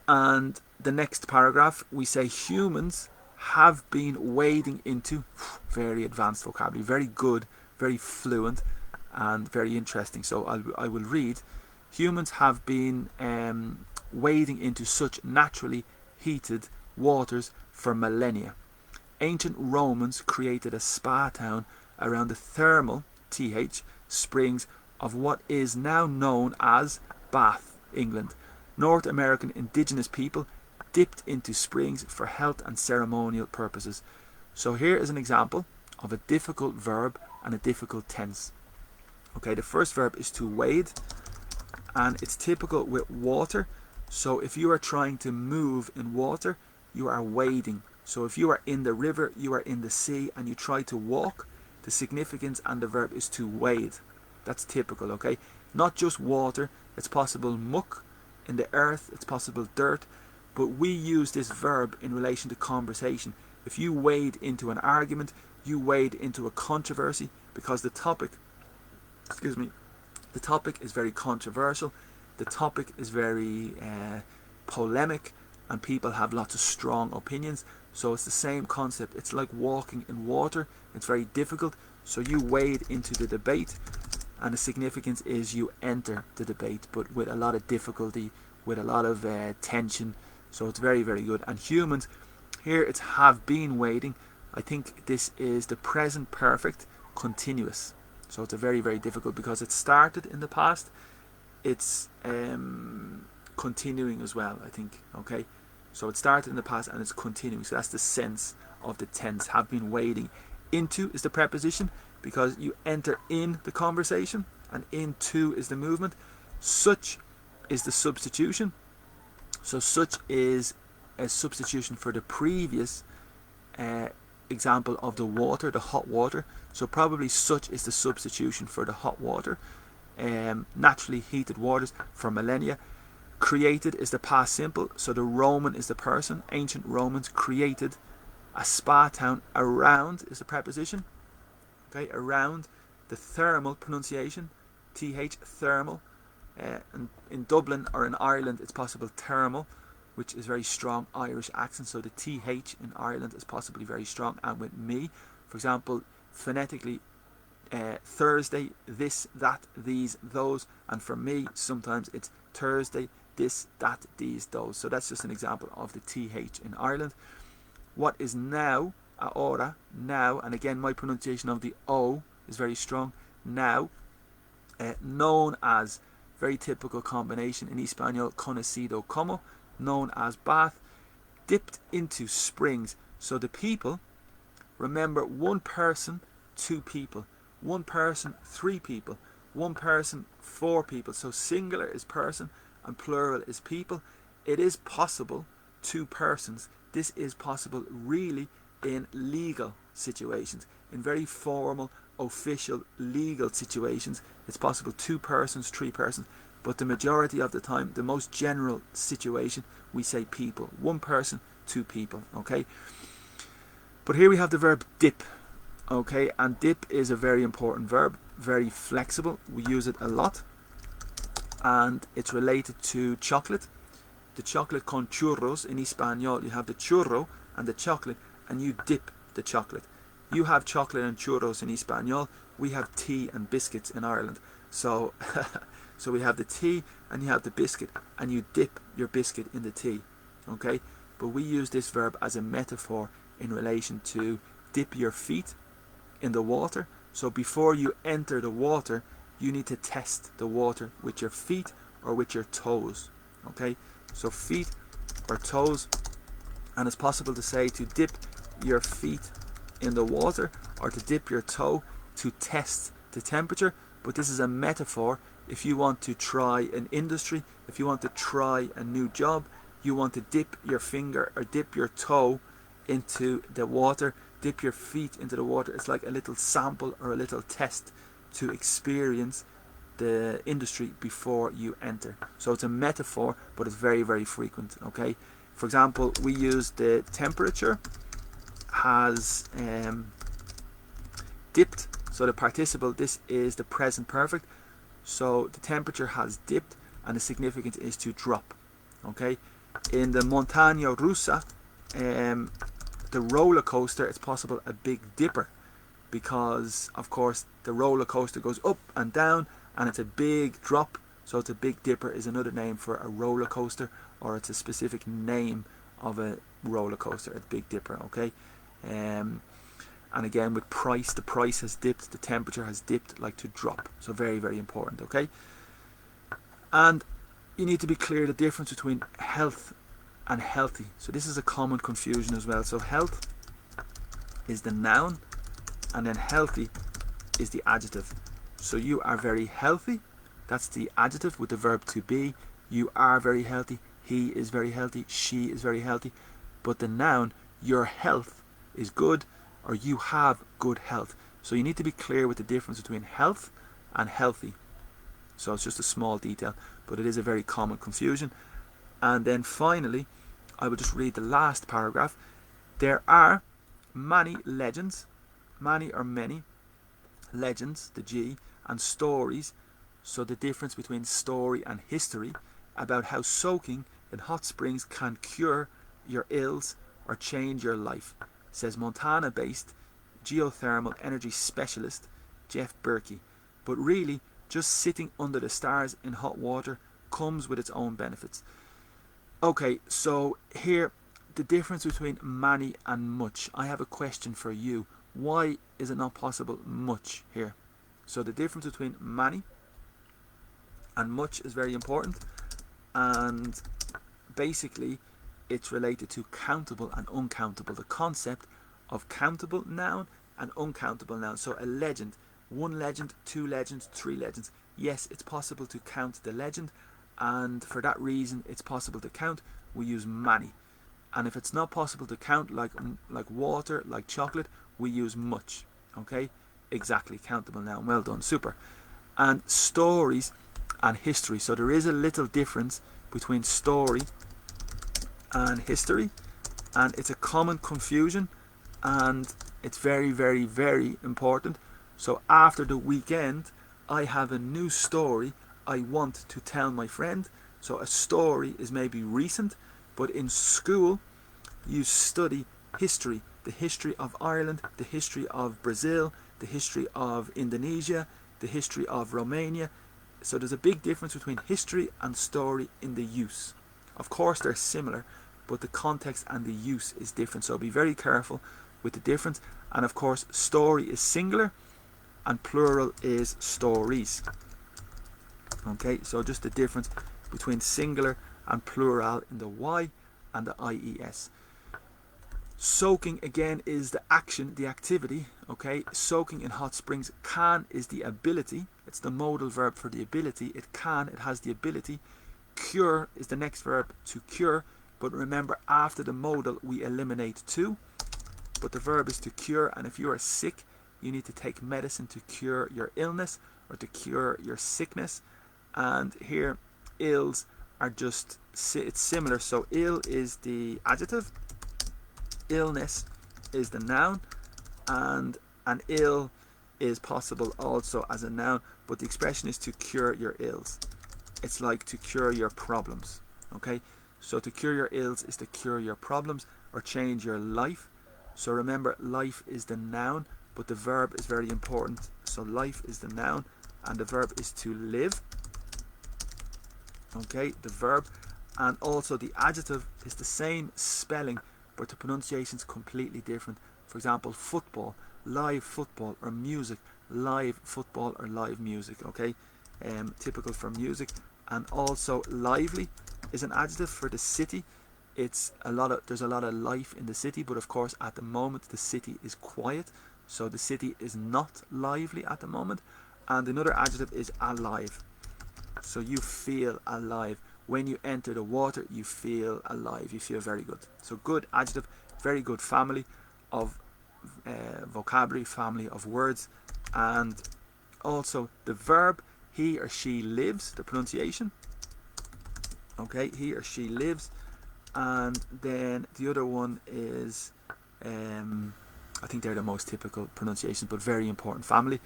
And the next paragraph, we say humans have been wading into, very advanced vocabulary, very good, very fluent, and very interesting. So I will read. Humans have been wading into such naturally heated waters for millennia. Ancient Romans created a spa town around the thermal, th, springs of what is now known as Bath, England. North American indigenous people dipped into springs for health and ceremonial purposes. So here is an example of a difficult verb and a difficult tense. Okay, the first verb is to wade, and it's typical with water. So if you are trying to move in water, you are wading. So if you are in the river, you are in the sea, and you try to walk, the significance and the verb is to wade. That's typical, okay? Not just water, it's possible muck in the earth, it's possible dirt, but we use this verb in relation to conversation. If you wade into an argument, you wade into a controversy, because the topic, the topic is very controversial, the topic is very polemic, and people have lots of strong opinions. So it's the same concept. It's like walking in water. It's very difficult. So you wade into the debate, and the significance is you enter the debate, but with a lot of difficulty, with a lot of tension. So it's very, very good. And humans, here it's have been wading. I think this is the present perfect continuous. So it's a very, very difficult, because it started in the past. It's continuing as well, I think. Okay, so it started in the past and it's continuing. So that's the sense of the tense. Have been wading. Into is the preposition, because you enter in the conversation, and into is the movement. Such is the substitution. So such is a substitution for the previous example of the water, the hot water. So probably such is the substitution for the hot water. Naturally heated waters for millennia. Created is the past simple. So the Roman is the person. Ancient Romans created a spa town. Around is the preposition. Okay, around. The thermal pronunciation, th, thermal. And in Dublin or in Ireland, it's possible thermal, which is very strong Irish accent. So the th in Ireland is possibly very strong. And with me, for example, phonetically, Thursday, this, that, these, those, and for me sometimes it's Thursday, this, that, these, those. So that's just an example of the th in Ireland. What is now, ahora, now, and again my pronunciation of the o is very strong, now, known as, very typical combination in Espanol, conocido como, known as Bath, dipped into springs. So the people, remember, one person, two people, one person, three people, one person, four people. So singular is person and plural is people. It is possible two persons. This is possible really in legal situations, in very formal, official, legal situations. It's possible two persons, three persons, but the majority of the time, the most general situation, we say people. One person, two people, okay? But here we have the verb dip, okay? And dip is a very important verb, very flexible. We use it a lot, and it's related to chocolate. The chocolate con churros in Espanol, you have the churro and the chocolate, and you dip the chocolate. You have chocolate and churros in Espanol. We have tea and biscuits in Ireland. So So we have the tea and you have the biscuit, and you dip your biscuit in the tea. Okay, but we use this verb as a metaphor in relation to dip your feet in the water. So before you enter the water, you need to test the water with your feet or with your toes. Okay, so feet or toes, and it's possible to say to dip your feet in the water or to dip your toe to test the temperature. But this is a metaphor. If you want to try an industry, if you want to try a new job, you want to dip your finger or dip your toe into the water, dip your feet into the water. It's like a little sample or a little test to experience the industry before you enter. So it's a metaphor, but it's very, very frequent. Okay, for example, we use the temperature has dipped. So the participle, this is the present perfect. So the temperature has dipped, and the significance is to drop. Okay, in the montagna russa, the roller coaster, it's possible a big dipper, because of course the roller coaster goes up and down and it's a big drop. So it's a big dipper is another name for a roller coaster, or it's a specific name of a roller coaster, a big dipper. Okay, and again with price, the price has dipped, the temperature has dipped, like to drop. So very, very important. Okay, and you need to be clear the difference between health and healthy. So this is a common confusion as well. So health is the noun, and then healthy is the adjective. So you are very healthy, that's the adjective with the verb to be. You are very healthy, he is very healthy, she is very healthy. But the noun, your health is good, or you have good health. So you need to be clear with the difference between health and healthy. So it's just a small detail, but it is a very common confusion. And then finally, I will just read the last paragraph. There are many legends, many or many legends, the G, and stories. So the difference between story and history about how soaking in hot springs can cure your ills or change your life, says Montana-based geothermal energy specialist Jeff Berkey. But really, just sitting under the stars in hot water comes with its own benefits. Okay, so here, the difference between many and much. I have a question for you. Why is it not possible much here? So the difference between many and much is very important, and basically it's related to countable and uncountable, the concept of countable noun and uncountable noun. So a legend, one legend, two legends, three legends. Yes, it's possible to count the legend, and for that reason it's possible to count. We use many. And if it's not possible to count, like water, like chocolate, we use much. Okay, exactly, countable noun. Well done, super. And stories and history. So there is a little difference between story and history, and it's a common confusion, and it's very, very, very important. So after the weekend, I have a new story I want to tell my friend. So a story is maybe recent, but in school you study history, the history of Ireland, the history of Brazil, the history of Indonesia, the history of Romania. So there's a big difference between history and story in the use. Of course they're similar, but the context and the use is different. So be very careful with the difference. And of course, story is singular and plural is stories. Okay, so just the difference between singular and plural in the Y and the IES. Soaking again is the action, the activity. Okay, soaking in hot springs. Can is the ability. It's the modal verb for the ability. It can, it has the ability. Cure is the next verb, to cure. But remember, after the modal we eliminate to. But the verb is to cure, and if you are sick, you need to take medicine to cure your illness or to cure your sickness. And here, ills are just, it's similar. So ill is the adjective, illness is the noun, and an ill is possible also as a noun, but the expression is to cure your ills. It's like to cure your problems. Okay, so to cure your ills is to cure your problems or change your life. So remember, life is the noun, but the verb is very important. So life is the noun and the verb is to live. okay, the verb, and also the adjective is the same spelling, but the pronunciation is completely different. For example, football, live football, or music, live football or live music, okay, typical for music. And also lively is an adjective for the city. There's a lot of life in the city, but of course at the moment the city is quiet, so the city is not lively at the moment. And another adjective is alive, so you feel alive. When you enter the water, you feel alive, you feel very good. So good adjective, very good family of vocabulary, family of words. And also the verb, he or she lives, the pronunciation, okay, he or she lives. And then the other one is, I think they're the most typical pronunciations, but very important family.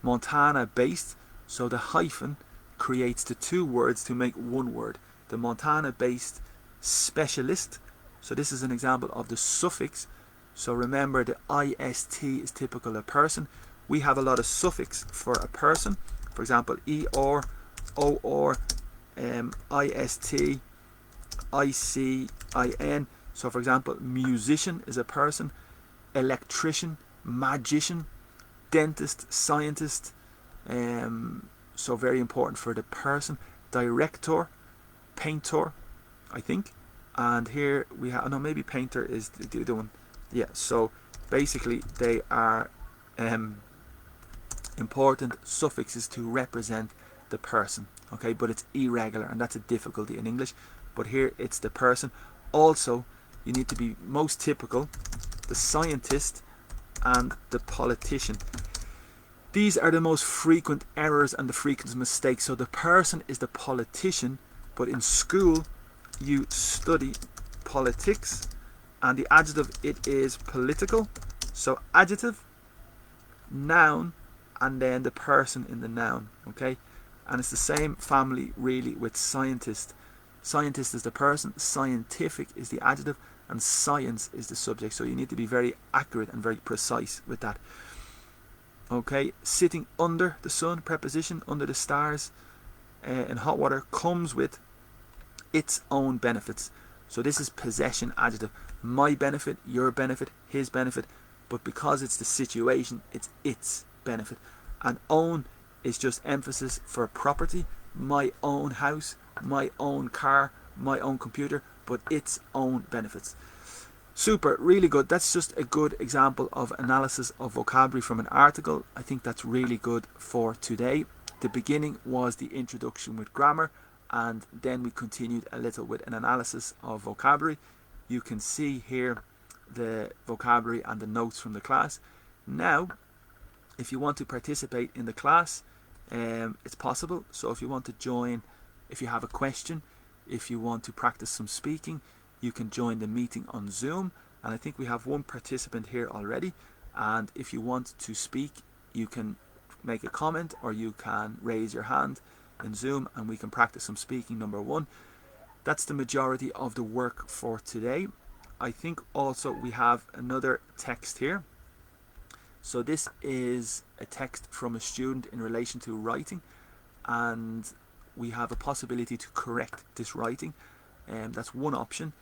Montana based, so the hyphen creates the two words to make one word. The Montana based specialist, so this is an example of the suffix. So remember, the ist is typical of person. We have a lot of suffix for a person, for example, er, or, ist, ic, in. So for example, musician is a person, electrician, magician, dentist, scientist, so very important for the person. Director, painter, I think. And here we have, no, maybe painter is the other one. Yeah, so basically they are important suffixes to represent the person, okay, but it's irregular, and that's a difficulty in English. But here it's the person. Also, you need to be most typical, the scientist and the politician. These are the most frequent errors and the frequent mistakes. So the person is the politician, but in school you study politics, and the adjective, it is political. So adjective, noun, and then the person in the noun, okay? And it's the same family really with scientist. Scientist is the person, scientific is the adjective, and science is the subject. So you need to be very accurate and very precise with that. Okay, sitting under the sun, preposition, under the stars, in hot water, comes with its own benefits. So this is possession adjective. My benefit, your benefit, his benefit. But because it's the situation, it's its benefit. And own is just emphasis for property. My own house, my own car, my own computer, but its own benefits. Super, really good. That's just a good example of analysis of vocabulary from an article. I think that's really good for today. The beginning was the introduction with grammar, and then we continued a little with an analysis of vocabulary. You can see here the vocabulary and the notes from the class. Now, if you want to participate in the class, it's possible. So if you want to join, if you have a question, if you want to practice some speaking, you can join the meeting on Zoom. And I think we have one participant here already. And if you want to speak, you can make a comment or you can raise your hand in Zoom and we can practice some speaking, number one. That's the majority of the work for today. I think also we have another text here. So this is a text from a student in relation to writing, and we have a possibility to correct this writing, and that's one option.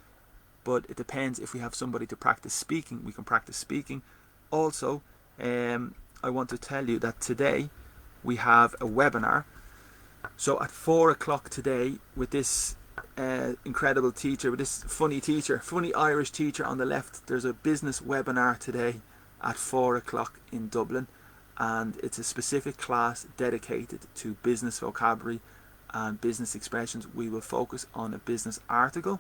But it depends. If we have somebody to practice speaking, we can practice speaking. Also, I want to tell you that today we have a webinar. So at 4 o'clock today, with this incredible teacher, with this funny Irish teacher on the left, there's a business webinar today at 4 o'clock in Dublin, and it's a specific class dedicated to business vocabulary and business expressions. We will focus on a business article,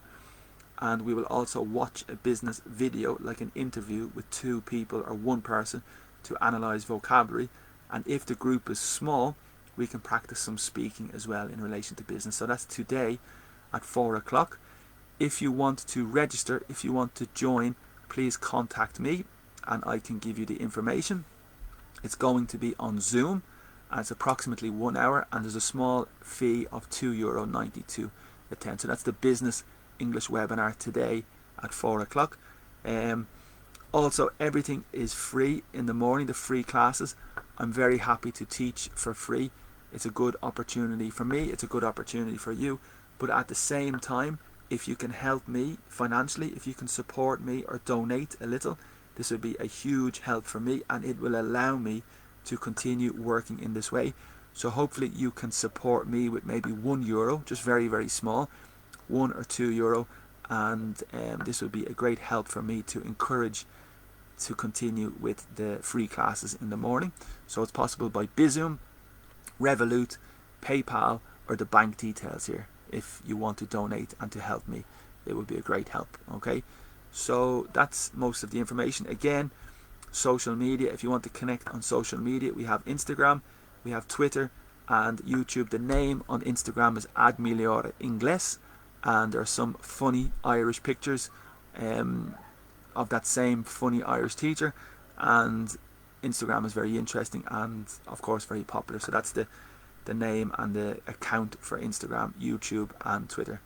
and we will also watch a business video, like an interview with two people or one person to analyze vocabulary. And if the group is small, we can practice some speaking as well in relation to business. So that's today at 4 o'clock. If you want to register, if you want to join, please contact me and I can give you the information. It's going to be on Zoom, and it's approximately 1 hour, and there's a small fee of €2.92 to attend. So that's the business English webinar today at 4 o'clock. Also, everything is free in the morning, the free classes. I'm very happy to teach for free. It's a good opportunity for me, it's a good opportunity for you, but at the same time, if you can help me financially, if you can support me or donate a little, this would be a huge help for me, and it will allow me to continue working in this way. So hopefully you can support me with maybe €1, just very, very small, €1 or €2, and this would be a great help for me to encourage to continue with the free classes in the morning. So it's possible by Bizum, Revolut, PayPal, or the bank details here. If you want to donate and to help me, it would be a great help. Okay, so that's most of the information. Again, social media, if you want to connect on social media, we have Instagram, we have Twitter and YouTube. The name on Instagram is @miglioreinglés, and there are some funny Irish pictures of that same funny Irish teacher, and Instagram is very interesting and of course very popular. So that's the name and the account for Instagram, YouTube and Twitter.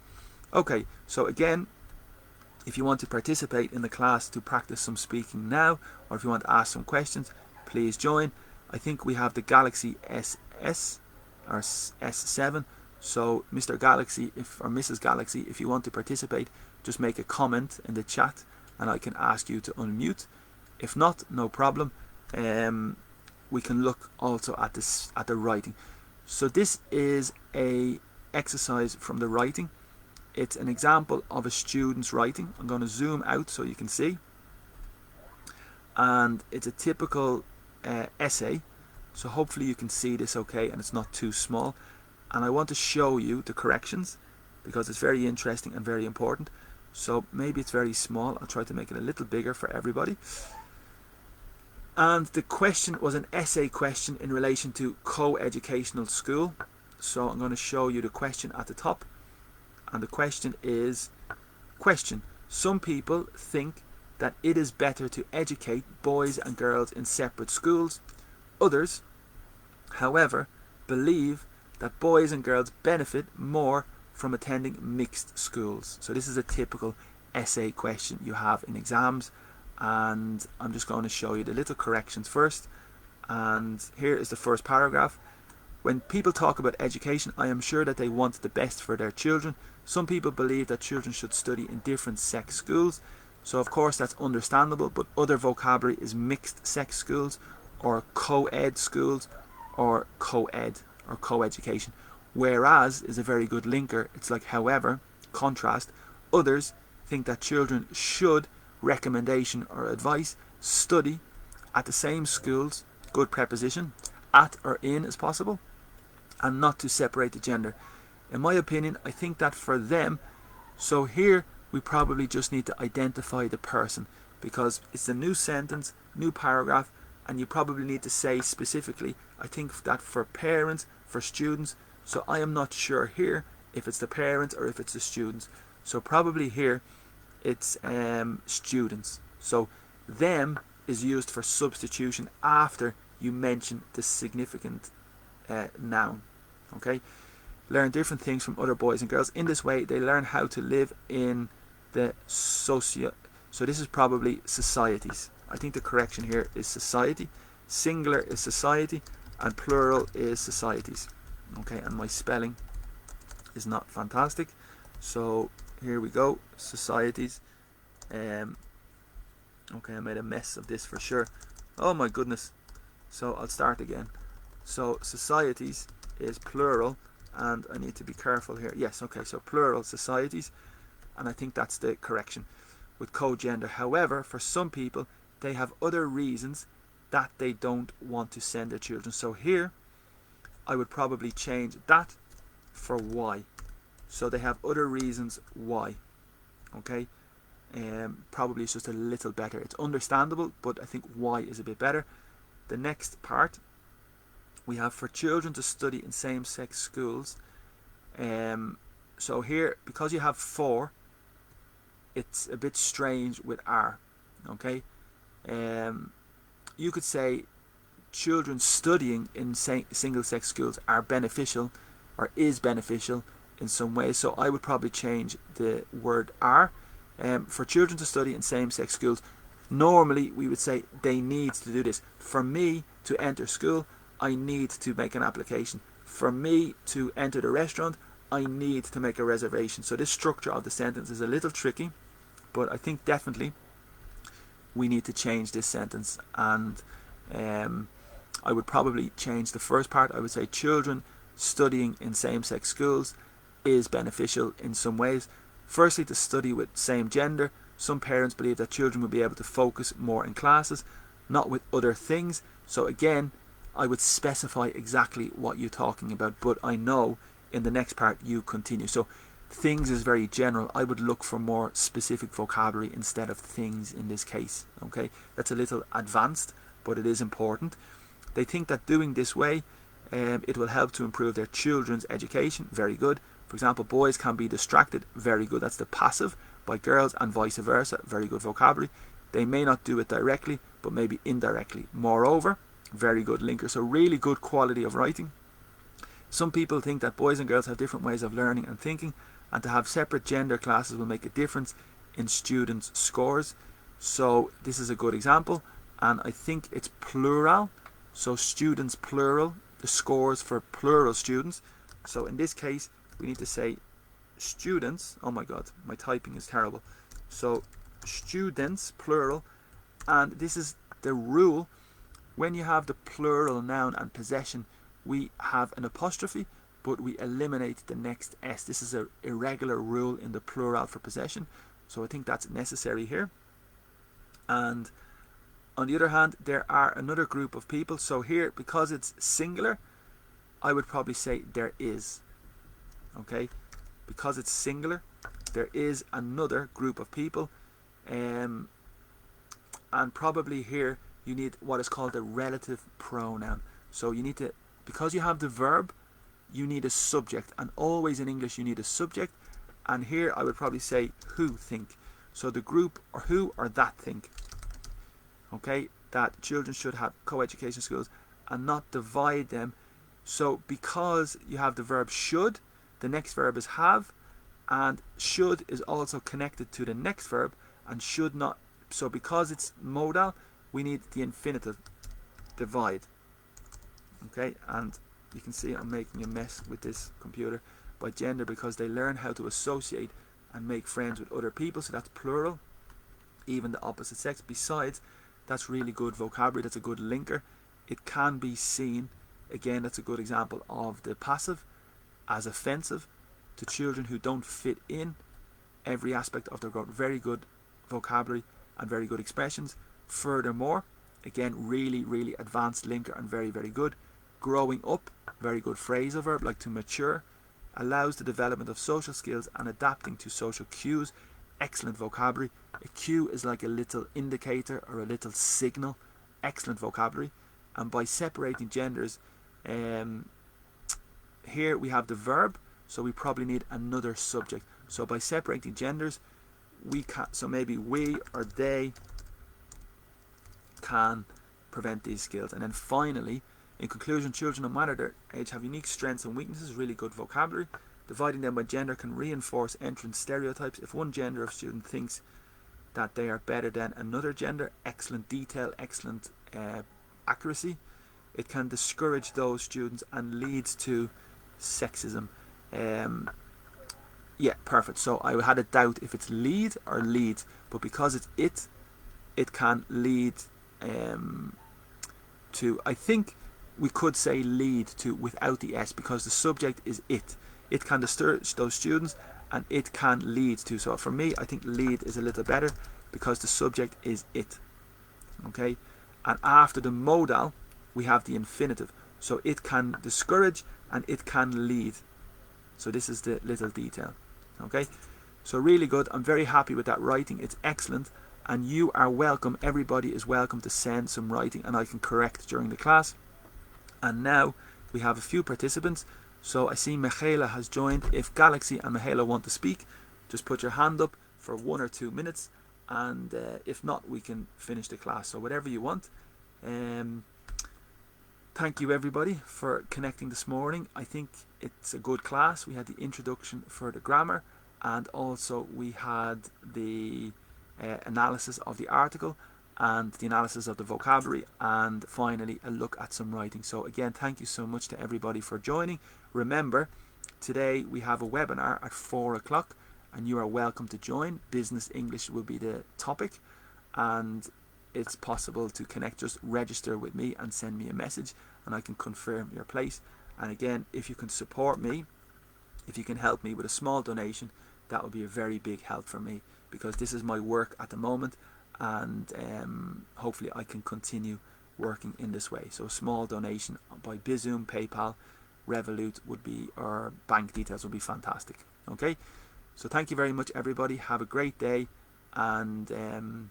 Okay, so again, if you want to participate in the class to practice some speaking now, or if you want to ask some questions, please join. I think we have the Galaxy SS or S7. So Mr. Galaxy or Mrs. Galaxy, if you want to participate, just make a comment in the chat and I can ask you to unmute. If not, no problem. We can look also at the writing. So this is a exercise from the writing. It's an example of a student's writing. I'm going to zoom out so you can see. And it's a typical essay. So hopefully you can see this okay and it's not too small. And I want to show you the corrections because it's very interesting and very important. So maybe it's very small. I'll try to make it a little bigger for everybody. And the question was an essay question in relation to co-educational school. So I'm going to show you the question at the top. And the question is, question, some people think that it is better to educate boys and girls in separate schools. Others, however, believe that boys and girls benefit more from attending mixed schools. So this is a typical essay question you have in exams, and I'm just going to show you the little corrections first. And here is the first paragraph. When people talk about education, I am sure that they want the best for their children. Some people believe that children should study in different sex schools. So of course that's understandable, but other vocabulary is mixed sex schools or co-ed schools or co-ed or co-education. Whereas is a very good linker. It's like however, contrast. Others think that children should, recommendation or advice, study at the same schools, good preposition, at or in is possible, and not to separate the gender. In my opinion, I think that for them, so here we probably just need to identify the person because it's a new sentence, new paragraph, and you probably need to say specifically, I think that for parents, for students, so I am not sure here if it's the parents or if it's the students. So probably here it's students. So them is used for substitution after you mention the significant noun. Okay, learn different things from other boys and girls. In this way they learn how to live in the so this is probably societies. I think the correction here is society. Singular is society and plural is societies. Okay, and my spelling is not fantastic, so here we go, societies. Okay, I made a mess of this for sure. Oh my goodness. So I'll start again. So societies is plural, and I need to be careful here. Yes, okay, so plural societies, and I think that's the correction with co-gender. However, for some people, they have other reasons that they don't want to send their children. So here, I would probably change that for why. So they have other reasons why. Okay, probably it's just a little better. It's understandable, but I think why is a bit better. The next part, we have for children to study in same-sex schools. So here, because you have for, it's a bit strange with are. Okay, you could say children studying in single-sex schools are beneficial or is beneficial in some way. So I would probably change the word are. For children to study in same-sex schools, normally we would say they need to do this. For me to enter school, I need to make an application. For me to enter the restaurant, I need to make a reservation. So this structure of the sentence is a little tricky, but I think definitely we need to change this sentence. And I would probably change the first part. I would say children studying in same-sex schools is beneficial in some ways. Firstly, to study with same gender. Some parents believe that children will be able to focus more in classes, not with other things. So again, I would specify exactly what you're talking about, but I know in the next part you continue. So things is very general. I would look for more specific vocabulary instead of things in this case. Okay, that's a little advanced, but it is important. They think that doing this way, it will help to improve their children's education. Very good. For example, boys can be distracted. Very good. That's the passive. By girls and vice versa. Very good vocabulary. They may not do it directly, but maybe indirectly. Moreover, very good linker. So really good quality of writing. Some people think that boys and girls have different ways of learning and thinking, and to have separate gender classes will make a difference in students' scores. So this is a good example, and I think it's plural. So students plural, the scores for plural students. So in this case, we need to say students. Oh my god, my typing is terrible. So students plural, and this is the rule. When you have the plural noun and possession, we have an apostrophe, but we eliminate the next S. This is an irregular rule in the plural for possession, so I think that's necessary here. And on the other hand, there are another group of people. So here, because it's singular, I would probably say there is. Okay, because it's singular, there is another group of people, and probably here you need what is called a relative pronoun. So you need to, because you have the verb, you need a subject, and always in English you need a subject. And here I would probably say who think. So the group, or who or that think. Okay, that children should have co-education schools and not divide them. So because you have the verb should, the next verb is have, and should is also connected to the next verb, and should not. So because it's modal, we need the infinitive, divide. Okay, and you can see I'm making a mess with this computer. By gender, because they learn how to associate and make friends with other people. So that's plural, even the opposite sex. Besides, that's really good vocabulary. That's a good linker. It can be seen, again, that's a good example of the passive, as offensive to children who don't fit in every aspect of their growth. Very good vocabulary and very good expressions. Furthermore, again, really, really advanced linker and very, very good. Growing up, very good phrasal verb, like to mature. Allows the development of social skills and adapting to social cues. Excellent vocabulary. A cue is like a little indicator or a little signal. Excellent vocabulary. And by separating genders, here we have the verb, so we probably need another subject. So by separating genders, we can, so maybe we or they can prevent these skills. And then finally, in conclusion, children, no matter their age, have unique strengths and weaknesses. Really good vocabulary. Dividing them by gender can reinforce entrance stereotypes. If one gender of student thinks that they are better than another gender, excellent detail, excellent accuracy. It can discourage those students and leads to sexism. Yeah, perfect. So I had a doubt if it's lead or lead, but because it's it can lead to, I think we could say lead to without the S, because the subject is it. It can discourage those students and it can lead to. So for me, I think lead is a little better because the subject is it. Okay, and after the modal we have the infinitive. So it can discourage and it can lead. So this is the little detail. Okay, so really good. I'm very happy with that writing. It's excellent, and you are welcome. Everybody is welcome to send some writing and I can correct during the class. And now we have a few participants. So I see Michaela has joined. If Galaxy and Michaela want to speak, just put your hand up for 1 or 2 minutes, and if not, we can finish the class. So whatever you want. Thank you everybody for connecting this morning. I think it's a good class. We had the introduction for the grammar, and also we had the analysis of the article, and the analysis of the vocabulary, and finally a look at some writing. So again, thank you so much to everybody for joining. Remember, today we have a webinar at 4 o'clock and you are welcome to join. Business English will be the topic, and it's possible to connect. Just register with me and send me a message and I can confirm your place. And again, if you can support me, if you can help me with a small donation, that would be a very big help for me, because this is my work at the moment, and hopefully I can continue working in this way. So a small donation by Bizum, PayPal, Revolut would be, or bank details would be fantastic. Okay, so thank you very much everybody. Have a great day and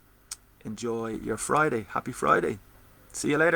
enjoy your Friday. Happy Friday. See you later.